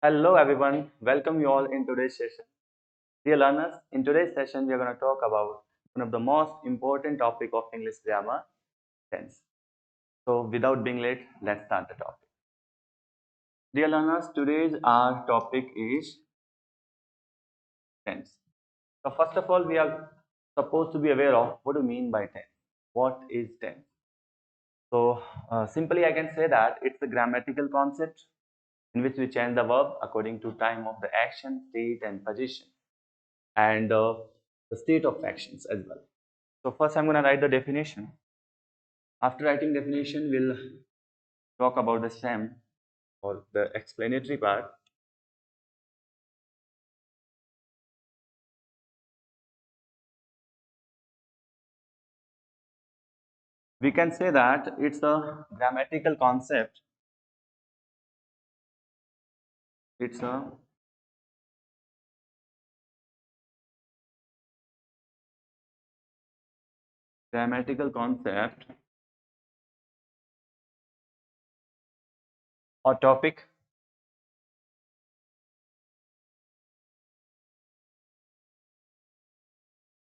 Hello everyone, welcome you all in today's session. Dear learners, in today's session we are going to talk about one of the most important topic of English grammar, tense. So without being late, let's start the topic. Dear learners, today's our topic is tense. So first of all, we are supposed to be aware of what do you mean by tense. What is tense? So simply I can say that it's a grammatical concept in which we change the verb according to time of the action, state and position, and the state of actions as well. So first I'm going to write the definition. After writing definition, we'll talk about the stem or the explanatory part. We can say that it's a grammatical concept. It's a grammatical concept or topic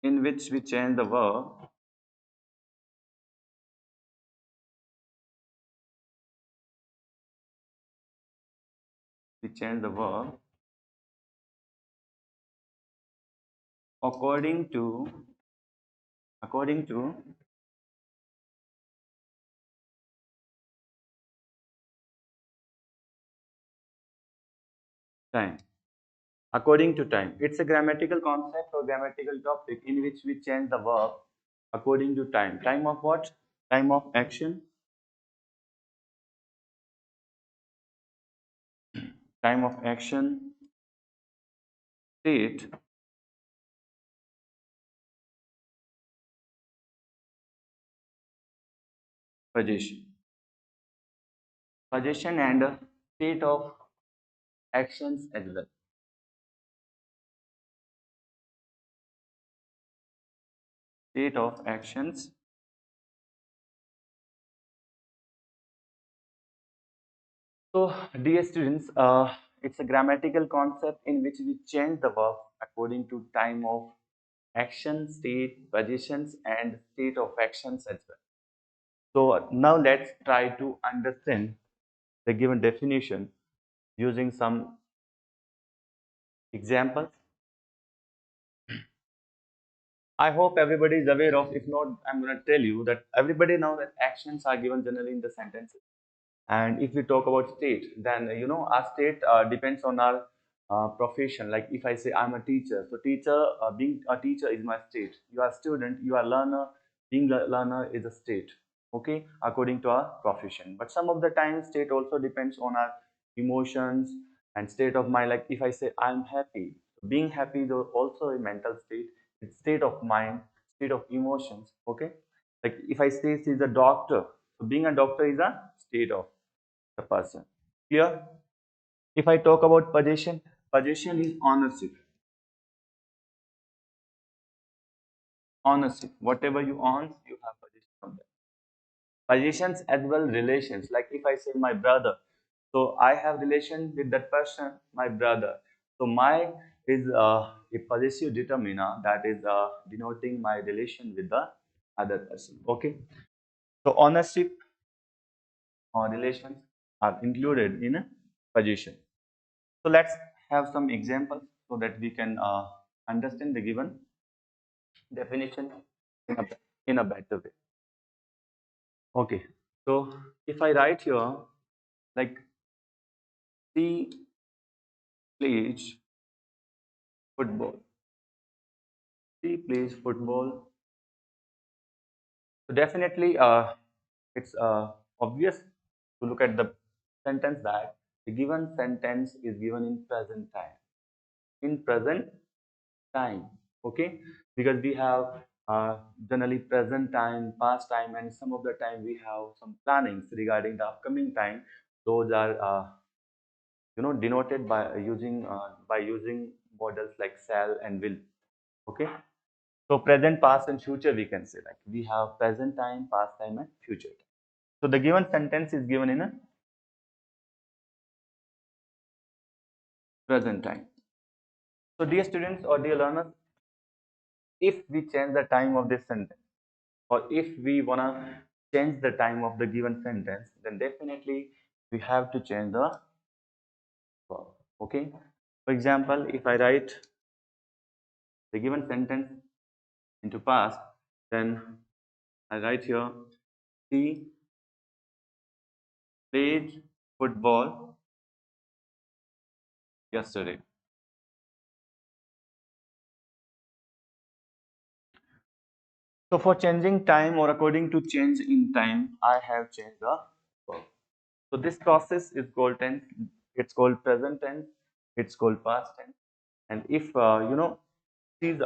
in which we change the verb we change the verb according to according to time. According to time. It's a grammatical concept or grammatical topic in which we change the verb according to time. Time of what? Time of action, time of action, state, position. Position and state of actions as well. State of actions. So, dear students, it's a grammatical concept in which we change the verb according to time of action, state, positions, and state of actions as well. So, now let's try to understand the given definition using some examples. I hope everybody is aware of. If not, I'm going to tell you that everybody knows that actions are given generally in the sentences. And if we talk about state, then our state depends on our profession. Like if I say I'm a teacher, so being a teacher is my state. You are a student, you are a learner. Being a learner is a state. Okay, according to our profession. But some of the time, state also depends on our emotions and state of mind. Like if I say I'm happy, being happy is also a mental state. It's state of mind, state of emotions. Okay, like if I say she's a doctor, so being a doctor is a state of the person. Clear? If I talk about possession, possession is ownership. Ownership. Whatever you own, you have possession of that. Possessions as well relations. Like if I say my brother, so I have relation with that person, my brother. So my is a possessive determiner that is denoting my relation with the other person. Okay. So ownership or relations are included in a possession. So let's have some examples so that we can understand the given definition in a better way. Okay, so if I write here like she plays football, she plays football. So definitely, it's obvious to look at the sentence that the given sentence is given in present time. In present time, okay, because we have generally present time, past time, and some of the time we have some plannings regarding the upcoming time. Those are denoted by using models like shall and will. Okay, so present, past and future, we can say like we have present time, past time and future time. So the given sentence is given in a present time. So dear students or dear learners, if we change the time of this sentence, or if we wanna change the time of the given sentence, then definitely we have to change the verb. Okay. For example, if I write the given sentence into past, then I write here, he played football yesterday. So for changing time or according to change in time, I have changed the verb. So this process is called tense. It's called present tense. It's called past tense. And if she's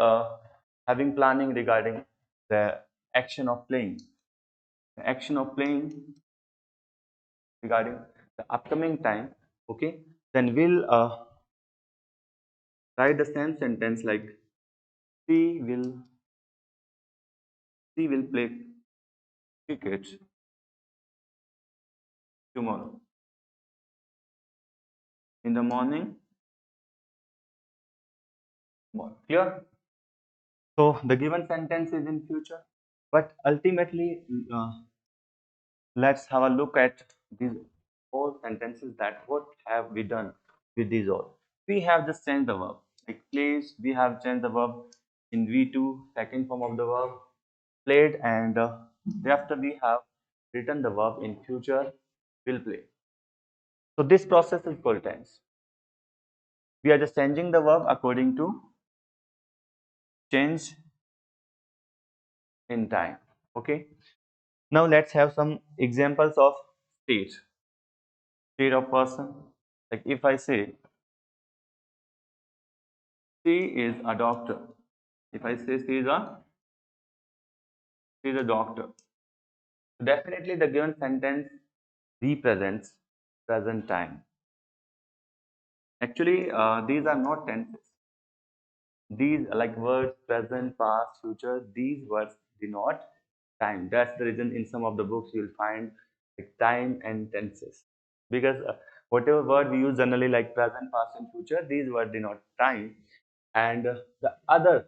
having planning regarding the action of playing, the action of playing regarding the upcoming time, okay, then we'll write the same sentence like she will she will play cricket tomorrow in the morning. Clear? So the given sentence is in future, but ultimately, let's have a look at these all sentences. That what have we done with these all? We have just changed the verb. Like plays, we have changed the verb in V2, second form of the verb, played, and thereafter we have written the verb in future, will play. So this process is called tense. We are just changing the verb according to change in time. Okay. Now let's have some examples of state of person. Like if I say she is a doctor, if I say she is a doctor, definitely the given sentence represents present time. Actually, these are not tenses. These like words present, past, future. These words denote time. That's the reason in some of the books you'll find like time and tenses, because whatever word we use generally like present, past, and future, these words denote time. And the other,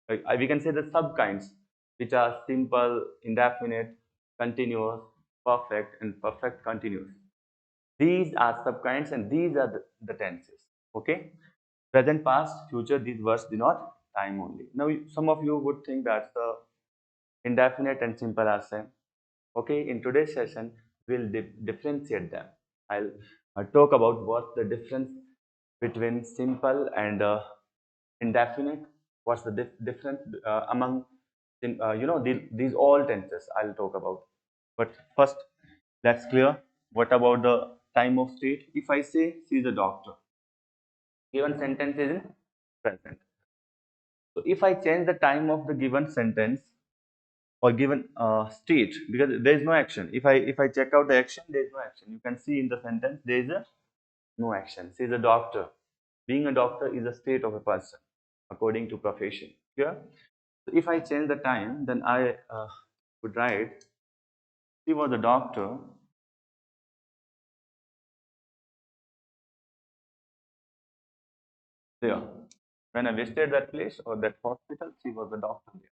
like, we can say the subkinds, which are simple, indefinite, continuous, perfect, and perfect continuous. These are subkinds, and these are the tenses. Okay, present, past, future. These words denote time only. Now, some of you would think that the indefinite and simple are same. Okay, in today's session, we'll differentiate them. I'll talk about what's the difference between simple and indefinite. What's the difference among these all tenses I'll talk about. But first, let's clear what about the time of state. If I say she's a doctor, given sentence is in present. So if I change the time of the given sentence or given state, because there is no action. If I check out the action, there is no action. You can see in the sentence there is a no action. She is a doctor. Being a doctor is a state of a person according to profession. Yeah. So if I change the time, then I would write she was a doctor there. When I visited that place or that hospital, she was a doctor there.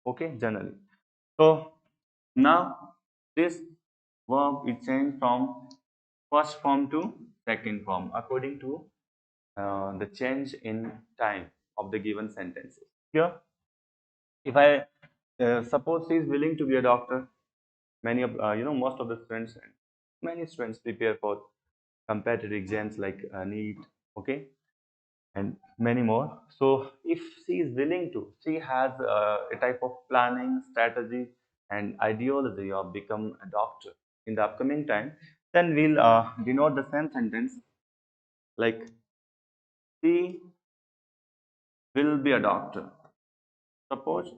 Okay, generally. So now this verb is changed from first form to second form according to the change in time of the given sentences. Here, if I suppose he is willing to be a doctor, many of most of the students and many students prepare for competitive exams like NEET, okay, and many more. So if she is willing to, she has a type of planning, strategy, and ideology of become a doctor in the upcoming time, then we'll denote the same sentence like she will be a doctor. Suppose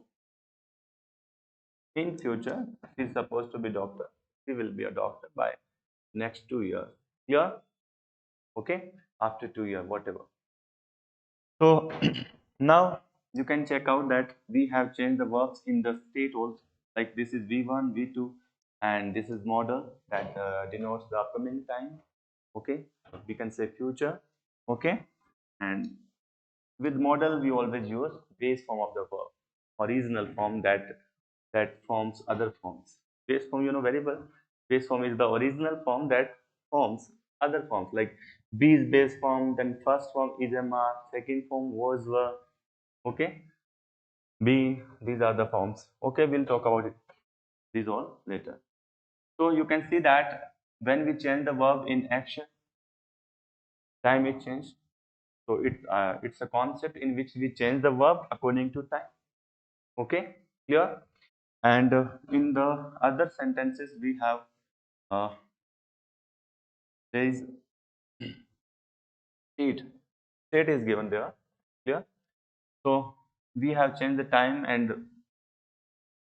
in future she is supposed to be doctor. She will be a doctor by next 2 years. Clear? Okay. After 2 years, whatever. So now you can check out that we have changed the verbs in the state also. Like this is V1, V2, and this is model that denotes the upcoming time. Okay, we can say future. Okay, And with modal, we always use base form of the verb, original form that forms other forms. Base form, you know very well. Base form is the original form that forms other forms. Like be is base form, then first form is MR, second form was were. Okay, be, these are the forms. Okay, we'll talk about it. These all later. So you can see that when we change the verb in action, time is changed. So it's a concept in which we change the verb according to time. Okay, clear? And in the other sentences we have there is state. State is given there. Clear? So we have changed the time, and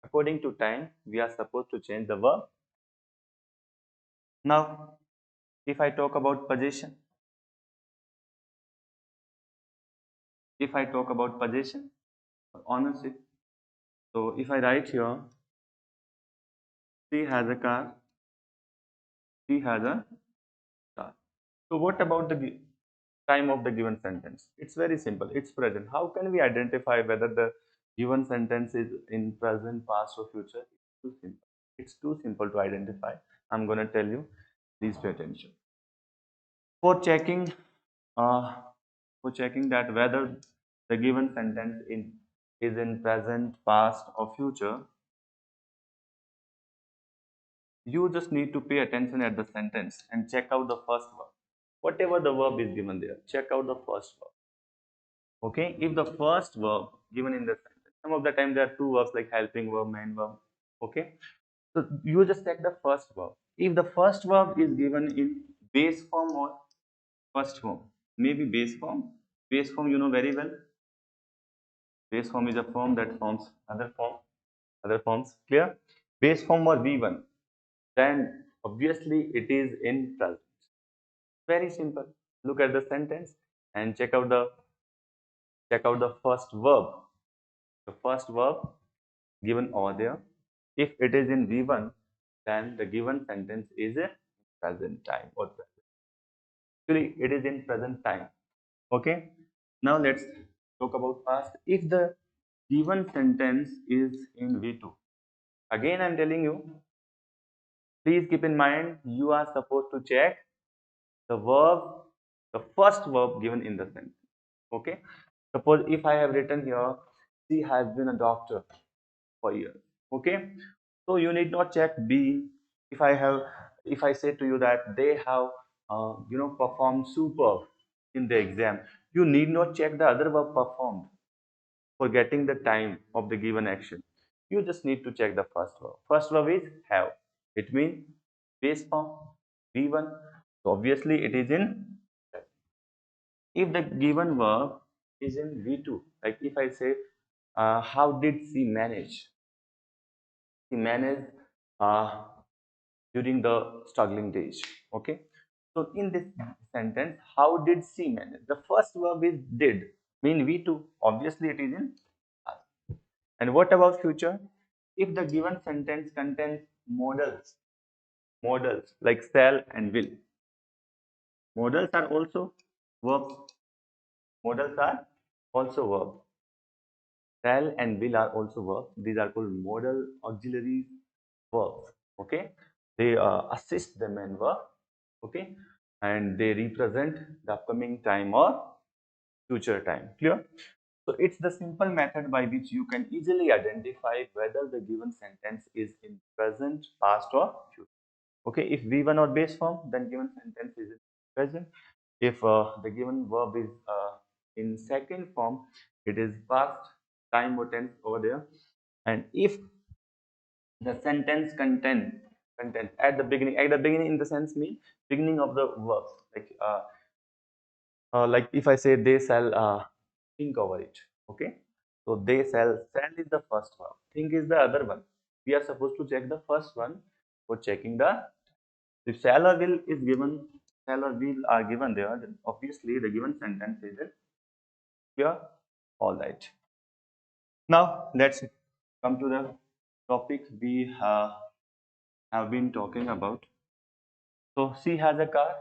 according to time we are supposed to change the verb. Now, if I talk about possession, if I talk about possession, ownership. So if I write here, she has a car, she has a car. So what about the time of the given sentence? It's very simple. It's present. How can we identify whether the given sentence is in present, past, or future? It's too simple. It's too simple to identify. I'm going to tell you. Please pay attention. For checking, uh, for checking that whether the given sentence is in present, past, or future, you just need to pay attention at the sentence and check out the first verb. Whatever the verb is given there, check out the first verb. Okay, if the first verb given in the sentence, some of the time there are two verbs like helping verb, main verb. Okay, so you just check the first verb. If the first verb is given in base form or first form, maybe base form. Base form, you know very well. Base form is a form that forms other forms. Clear? Base form or V1, then obviously it is in present. Very simple. Look at the sentence and check out the first verb. The first verb given over there. If it is in V1, then the given sentence is a present time or present. Actually, it is in present time. Okay. Now let's talk about past. If the given sentence is in V2, again I'm telling you, please keep in mind you are supposed to check the verb, the first verb given in the sentence. Okay. Suppose if I have written here, she has been a doctor for years. Okay. So you need not check B. If I say to you that they have, performed superb in the exam, you need not check the other verb performed for getting the time of the given action. You just need to check the first verb. First verb is have. It means base form V1. So obviously it is in. If the given verb is in V2, like if I say, how did she manage? She managed uh, during the struggling days. Okay. So in this sentence, how did she manage? The first verb is did, mean V2. Obviously, it is in past. And what about future? If the given sentence contains modals like shall and will, modals are also verbs. Modals are also verbs. Shall and will are also verbs. These are called modal auxiliary verbs. Okay, they assist the main verb. Okay, and they represent the upcoming time or future time. Clear? So it's the simple method by which you can easily identify whether the given sentence is in present, past, or future. Okay, if V1 or base form, then given sentence is in present. If the given verb is in second form, it is past time or tense over there. And if the sentence content at the beginning in the sense mean beginning of the verbs, like if I say they shall think over it. Okay, so they shall is the first verb, think is the other one. We are supposed to check the first one for checking the, if shall or will is given, shall or will are given there, then obviously the given sentence is here. All right, now let's come to the topic we have been talking about. So she has a car,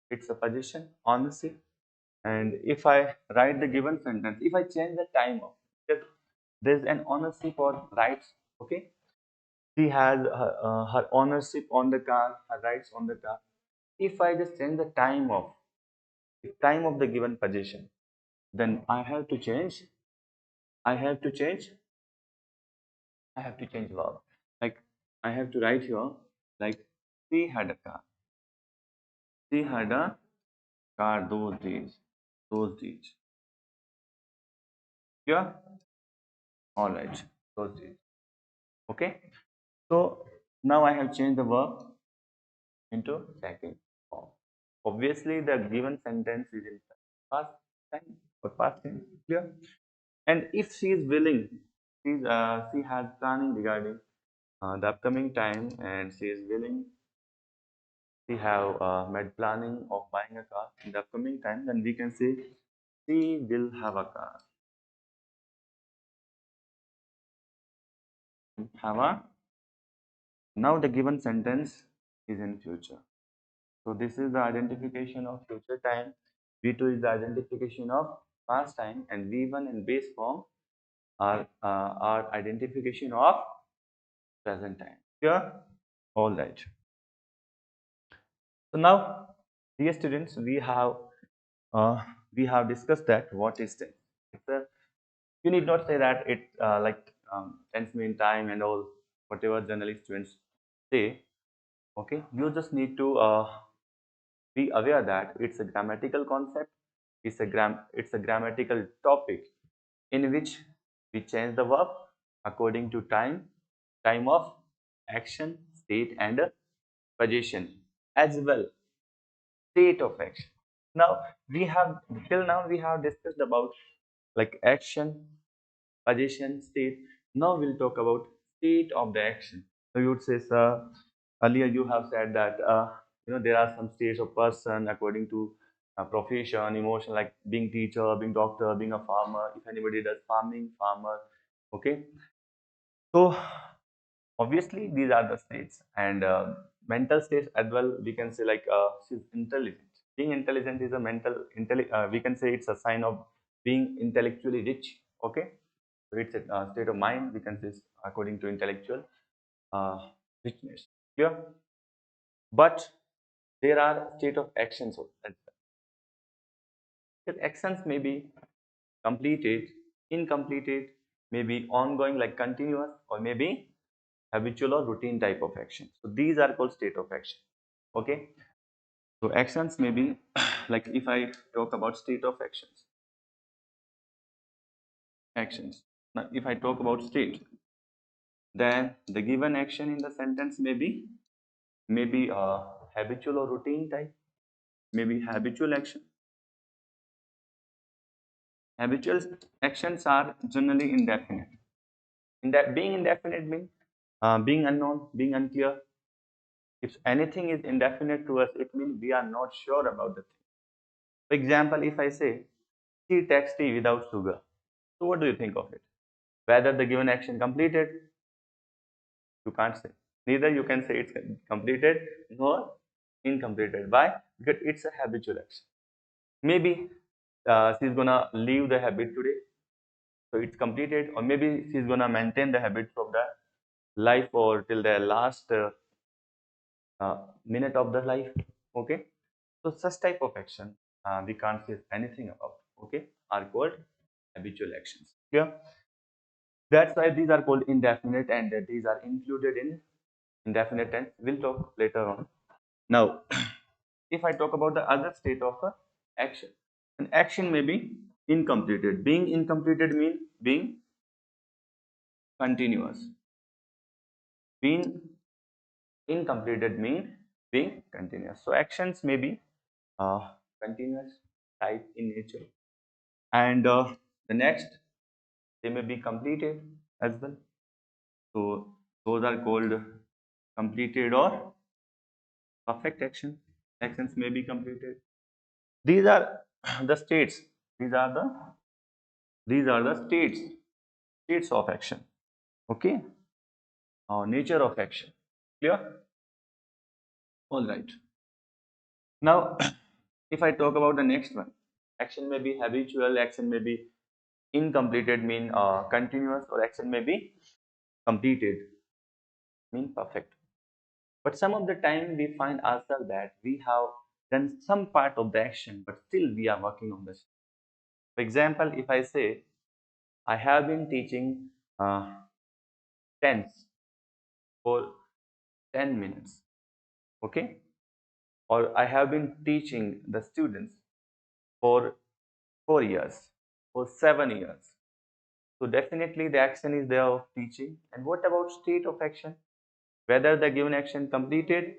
it's a possession, honestly. And if I write the given sentence, if I change the time of, because there's an ownership or rights, okay? She has her ownership on the car, her rights on the car. If I just change the time of the given position, then I have to change, I have to change verb. Like I have to write here, like she had a car. She had a car those days. Those days. Yeah? Alright. Those days. Okay? So now I have changed the verb into second form. Obviously, the given sentence is in past time or past tense. Clear? And if she is willing, she has planning regarding the upcoming time, and she is willing, she have made planning of buying a car in the upcoming time, then we can say she will have a car. Have a. Now the given sentence is in future. So this is the identification of future time. V2 is the identification of past time, and V1 and base form are identification of present time. Clear? All right. So now, dear students, uh, we have discussed that what is tense. It's a, you need not say that it tense mean time and all whatever generally students say. Okay, you just need to be aware that it's a grammatical concept. It's a grammatical topic in which we change the verb according to time of action, state, and position as well. State of action. Now we have till now we have discussed about like action, position, state. Now we'll talk about state of the action. So you would say, sir, earlier you have said that there are some states of person according to profession, emotion, like being teacher, being doctor, being a farmer. If anybody does farming, farmer. Okay, so obviously these are the states and mental states as well. We can say like she's intelligent. Being intelligent is a we can say it's a sign of being intellectually rich. Okay, so it's a state of mind, we can say, according to intellectual uh, richness. Yeah, but there are state of actions as well. That actions may be completed, incompleted, maybe ongoing like continuous, or maybe habitual or routine type of action. So these are called state of action. Okay, so actions may be like if I talk about state of actions. Now if I talk about state, then the given action in the sentence may be maybe habitual or routine type, maybe habitual action. Habitual actions are generally indefinite. In that being indefinite means being unknown, being unclear. If anything is indefinite to us, it means we are not sure about the thing. For example, if I say she takes tea without sugar, so what do you think of it? Whether the given action completed, you can't say. Neither you can say it's completed nor incompleted. Why? Because it's a habitual action. Maybe she's gonna leave the habit today, so it's completed, or maybe she's gonna maintain the habits of the life or till the last minute of the life. Okay, so such type of action we can't say anything about. Okay, are called habitual actions. Yeah, that's why these are called indefinite, and these are included in indefinite tense. We'll talk later on. Now, if I talk about the other state of action, an action may be incompleted. Being incompleted means being continuous. Being incompleted means being continuous. So actions may be continuous type in nature, and the next, they may be completed as well. So those are called completed or perfect action. Actions may be completed. These are the states. These are the states of action. Okay, nature of action. Clear? All right. Now, if I talk about the next one, Action may be habitual, action may be incompleted, mean continuous, or action may be completed, mean perfect. But some of the time we find ourselves that we have done some part of the action, but still we are working on this. For example, if I say, I have been teaching tense for 10 minutes, okay? Or I have been teaching the students for 4 years, for 7 years. So definitely the action is there of teaching. And what about state of action? Whether the given action completed,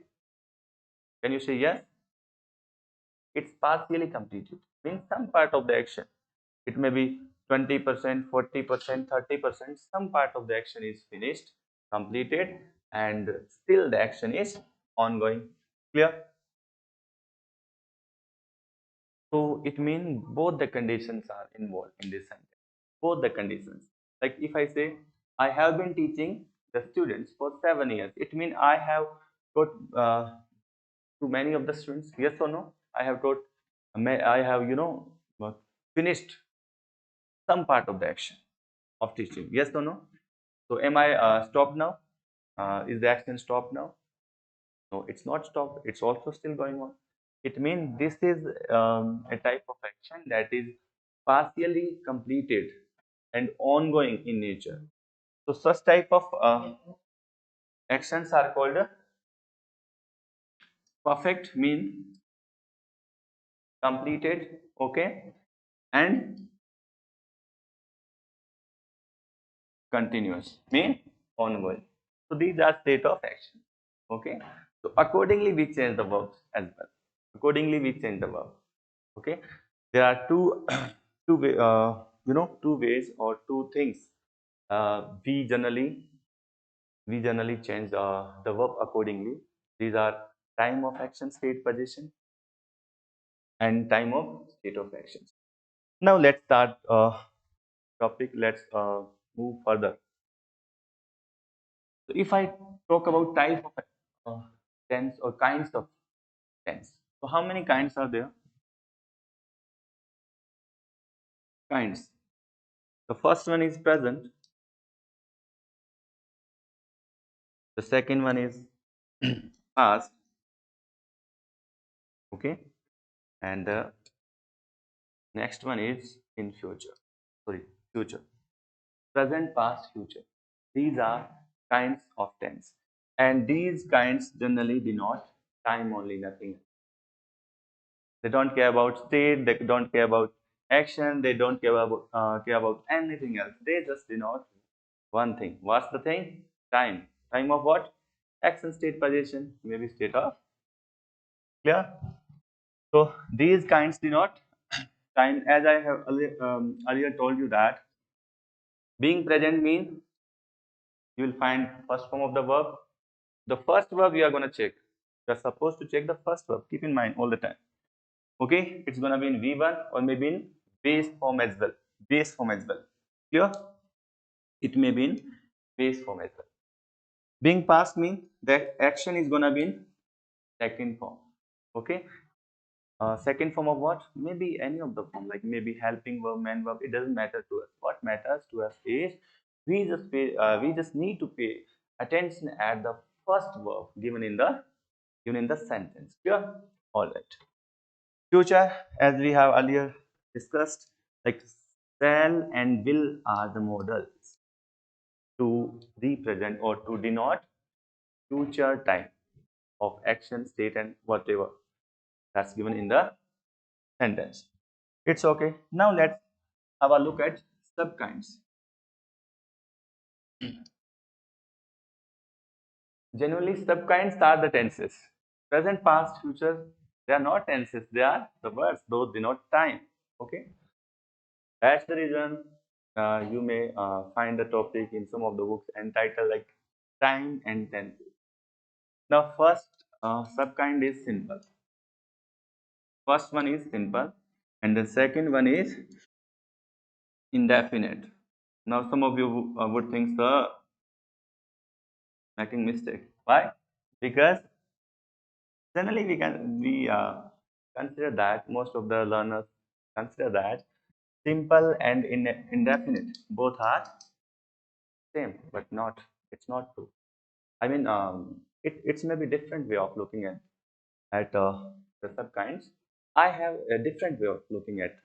can you say yes? It's partially completed, means some part of the action. It may be 20%, 40%, 30%. Some part of the action is finished, completed, and still the action is ongoing. Clear? So it means both the conditions are involved in this sentence. Both the conditions. Like if I say, I have been teaching the students for 7 years, it means I have taught to many of the students. Yes or no? I have taught, I have, finished some part of the action of teaching. Yes or no? So am I stopped now? Is the action stopped now? No, it's not stopped. It's also still going on. It means this is a type of action that is partially completed and ongoing in nature. So such type of actions are called perfect, mean completed, okay, and continuous, mean ongoing. So these are state of action, okay. So accordingly we change the verbs as well. Accordingly we change the verb, okay. There are two two ways or two things we generally change the verb accordingly. These are time of action, state, position, and time of state of actions. Now let's start topic. Let's move further. So if I talk about type of tense or kinds of tense, so how many kinds are there? Kinds. The first one is present. The second one is past. Okay, and the next one is in future. Sorry, future. Present, past, future. These are kinds of tense, and these kinds generally denote time only, nothing else. They don't care about state, they don't care about action, they don't care about anything else. They just denote one thing. What's the thing? Time. Time of what? Action, state, position, maybe state of. Clear? So these kinds denote time. As I have earlier told you that being present means you will find first form of the verb. The first verb you are going to check. You are supposed to check the first verb. Keep in mind all the time. Okay, it's going to be in V1 or maybe in base form as well. Base form as well. Clear? It may be in base form as well. Being past means that action is going to be in second form. Okay. Second form of what? Maybe any of the form, like maybe helping verb, main verb. It doesn't matter to us. What matters to us is we just need to pay attention at the first verb given in the sentence. Clear? All right. Future, as we have earlier discussed, like shall and will are the models to represent or to denote future time of action, state, and whatever that's given in the sentence. It's okay. Now let's have a look at subkinds. Generally, subkinds are the tenses. Present, past, future, they are not tenses, they are the words, those denote time. Okay. That's the reason you may find the topic in some of the books entitled like time and tense. The first subkind is simple. First one is simple, and the second one is indefinite. Now, some of you would think, sir, making mistake. Why? Because generally we consider that most of the learners Consider that simple and indefinite both are same, but not. It's not true. I mean, it's maybe different way of looking at the sub kinds. I have a different way of looking at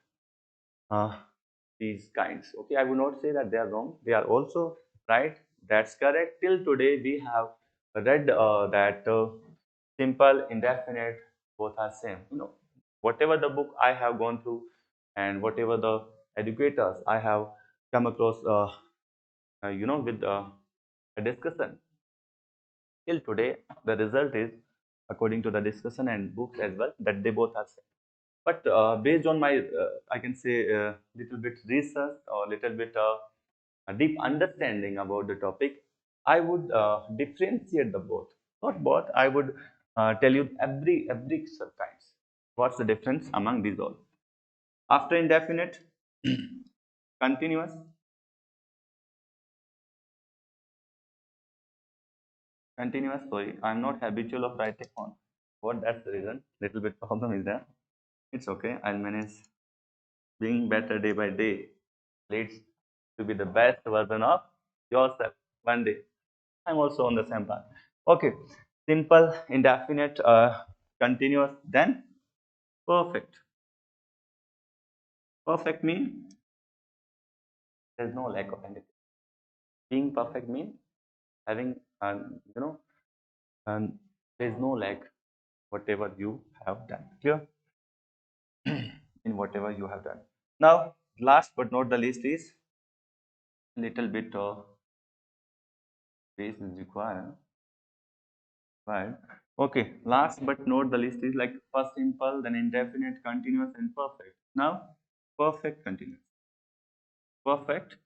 uh, these kinds. Okay, I would not say that they are wrong. They are also right. That's correct. Till today, we have read that simple, indefinite, both are same. Whatever the book I have gone through, and whatever the educators I have come across, with a discussion. Till today, the result is, according to the discussion and books as well, that they both are same. But based on my, I can say, little bit research or little bit a deep understanding about the topic, I would differentiate the both. Not both. I would tell you every subkinds. What's the difference among these all? After indefinite, continuous, continuous. Sorry, I'm not habitual of writing on. What that's the reason. Little bit problem is there. It's okay. I'll manage. Being better day by day leads to be the best version of yourself one day. I'm also on the same path. Okay, simple, indefinite, continuous, then perfect. Perfect means there's no lack of anything. Being perfect means having, and there's no lack whatever you have done. Clear? In whatever you have done. Now, last but not the least is little bit of space is required. Right. Okay. Last but not the least is like first simple, then indefinite, continuous, and perfect. Now, perfect continuous. Perfect.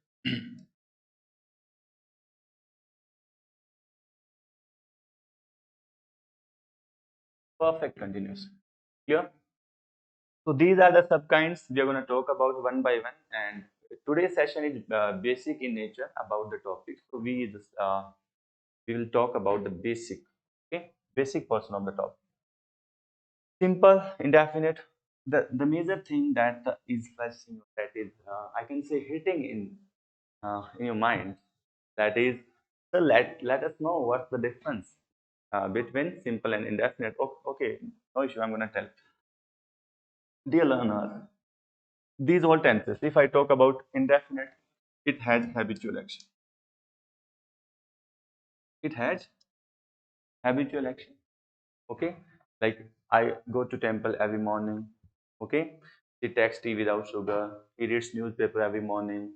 Perfect continuous. Clear? So these are the subkinds we are going to talk about one by one. And today's session is basic in nature about the topic. So we will talk about the basic. Okay, basic portion of the topic. Simple, indefinite. The major thing that is flashing, that is I can say hitting in your mind, that is, so let us know what's the difference between simple and indefinite. Okay, no issue, I'm going to tell. Dear learners, these all tenses, if I talk about indefinite, it has habitual action. It has habitual action. Okay, like I go to temple every morning. Okay, he takes tea without sugar, he reads newspaper every morning.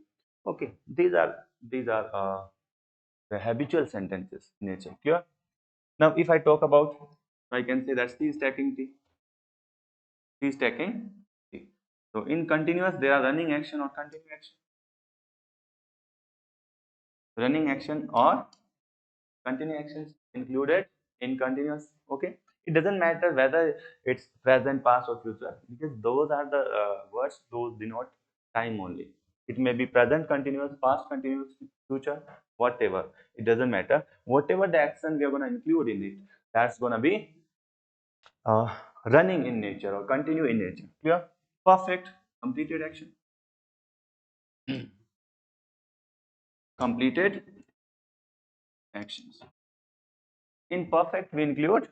Okay, these are the habitual sentences in nature. Clear? Now if I talk about, I can say that she is taking tea. She is taking tea. So in continuous there are running action or continuous action. Running action or continue actions included in continuous. Okay, it doesn't matter whether it's present, past, or future, because those are the words, those denote time only. It may be present continuous, past continuous, future, whatever. It doesn't matter. Whatever the action we are going to include in it, that's going to be uh, running in nature or continue in nature. Clear? Perfect. Completed action. Completed actions. In perfect we include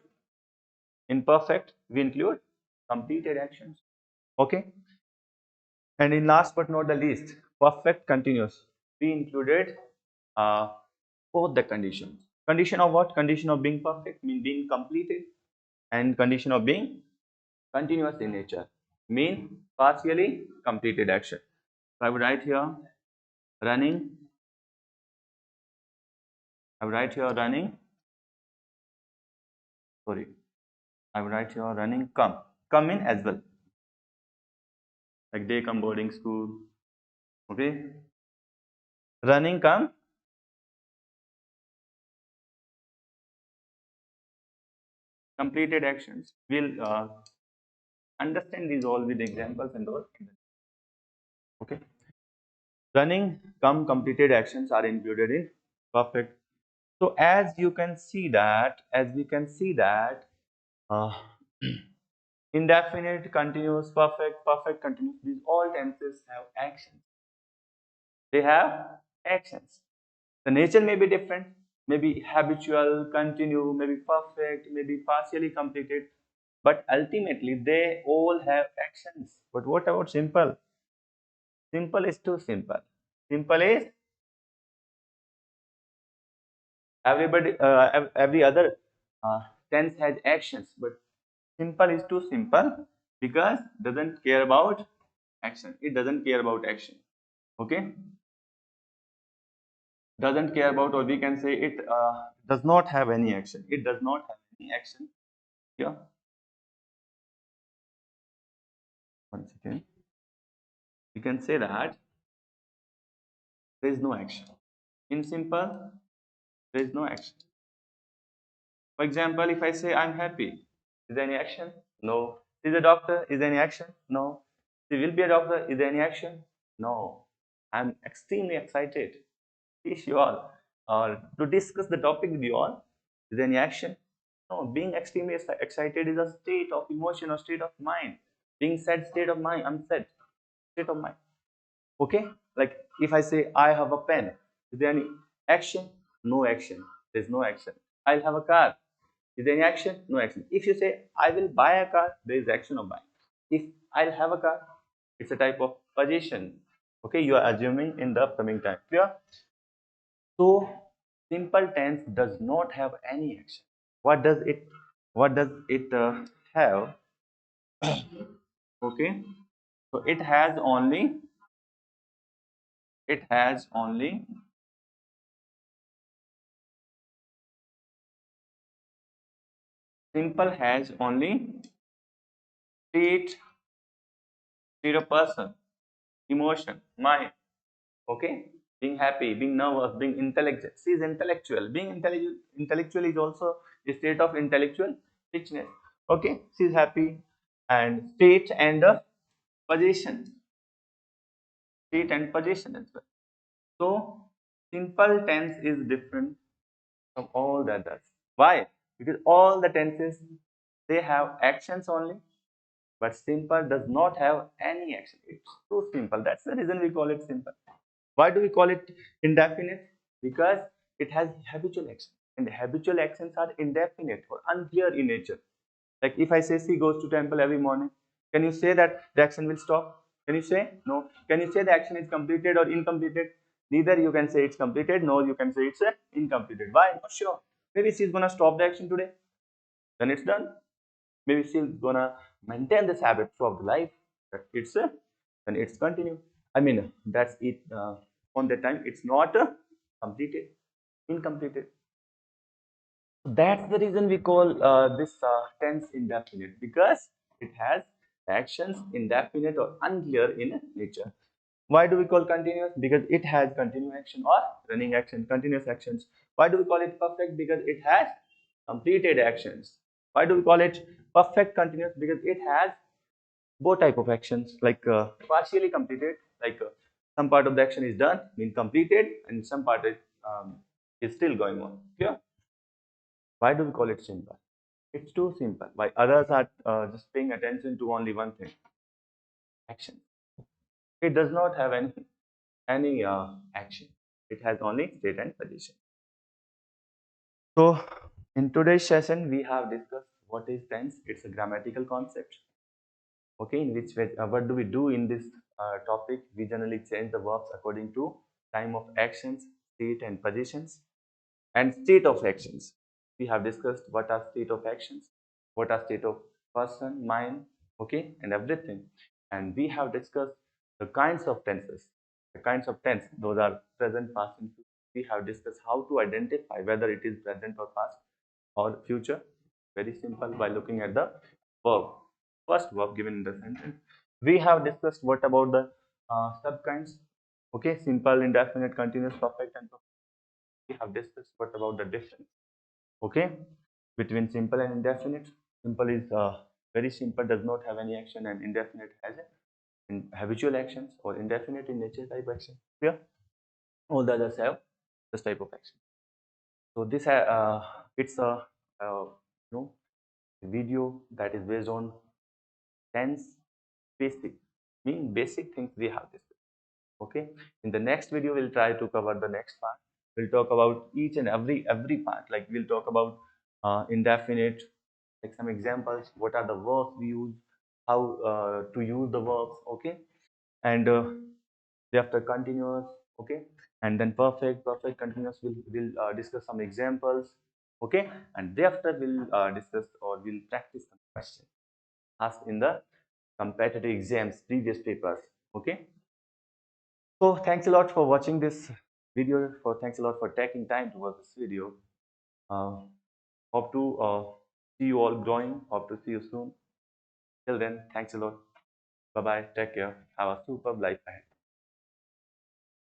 completed actions. Okay, and in last but not the least, perfect continuous, we included uh, both the conditions. Condition of what? Condition of being perfect mean being completed, and condition of being continuous in nature mean partially completed action. So I would write here running. I would write here running. Sorry, I would write here running. Come in as well, like they come boarding school. Okay, running come. Completed actions. We'll understand these all with examples and all. Okay. Running come completed actions are included in perfect. So as we can see that, uh, Indefinite, continuous, perfect, perfect, continuous. These all tenses have actions. They have actions. The nature may be different, maybe habitual, continue, maybe perfect, maybe partially completed, but ultimately they all have actions. But what about simple? Simple is too simple. Simple is every other tense has actions, but simple is too simple because doesn't care about action. It doesn't care about action. Okay, doesn't care about, or we can say it does not have any action. It does not have any action. Yeah. Once again, we can say that there is no action. In simple, there is no action. For example, if I say I'm happy, is there any action? No. Is a doctor? Is there any action? No. She will be a doctor. Is there any action? No. I'm extremely excited to teach you all or to discuss the topic with you all. Is there any action? No. Being extremely excited is a state of emotion or state of mind. Being sad, state of mind. I'm sad, state of mind. Okay, like if I say I have a pen, is there any action? No action. There's no action. I'll have a car. Is there any action? No action. If you say I will buy a car, there is action of buying. If I'll have a car, it's a type of position. Okay, you are assuming in the upcoming time. Clear? So simple tense does not have any action. What does it? What does it have? Okay, so it has only simple has only state, state of person, emotion, mind. Okay, being happy, being nervous, being intelligent. She is intellectual. Being intellectual is also a state of intellectual richness. Okay, she is happy, and state and position, state and position as well. So simple tense is different from all the others. Why? Because all the tenses they have actions only, but simple does not have any action. It's too simple. That's the reason we call it simple. Why do we call it indefinite? Because it has habitual action, and habitual actions are indefinite or unclear in nature. Like if I say she goes to temple every morning, can you say that the action will stop? Can you say no? Can you say the action is completed or incompleted? Neither you can say it's completed, nor you can say it's incompleted. Why? Not sure. Maybe she's gonna stop the action today. Then it's done. Maybe she's gonna maintain this habit throughout the life. That it's then it's continue. I mean that's it. On that time, it's not completed, incompleted. That's the reason we call this tense indefinite because it has actions indefinite or unclear in nature. Why do we call continuous? Because it has continuous action or running action, continuous actions. Why do we call it perfect? Because it has completed actions. Why do we call it perfect continuous? Because it has both type of actions, like partially completed, like some part of the action is done, mean completed, and some part is still going on. Yeah. Why do we call it simple? It's too simple. Why others are just paying attention to only one thing, action. It does not have any action. It has only state and position. So in today's session, we have discussed what is tense. It's a grammatical concept. Okay, in which way, what do we do in this topic? We generally change the verbs according to time of actions, state and positions, and state of actions. We have discussed what are state of actions, what are state of person, mind, okay, and everything. And we have discussed the kinds of tenses, the kinds of tense, those are present, past, and future. We have discussed how to identify whether it is present or past or future. Very simple by looking at the verb, first verb given in the sentence. We have discussed what about the subkinds, okay, simple, indefinite, continuous, perfect, and perfect. We have discussed what about the difference, okay, between simple and indefinite. Simple is very simple, does not have any action, and indefinite has habitual actions or indefinite in nature type action. Yeah, all the others have this type of action. So this it's a you know video that is based on tense, basic, mean basic things we have discussed. Okay. In the next video, we'll try to cover the next part. We'll talk about each and every part. Like we'll talk about indefinite, like some examples. What are the verbs we use? How to use the verbs? Okay. And thereafter continuous. Okay. And then perfect continuous. We'll discuss some examples. Okay. And thereafter we'll discuss or we'll practice some questions asked in the competitive exams, previous papers. Okay. So thanks a lot for watching this video. Thanks a lot for taking time to watch this video. Uh, hope to see you all growing. Hope to see you soon. Till then, thanks a lot. Bye bye. Take care. Have a superb life ahead.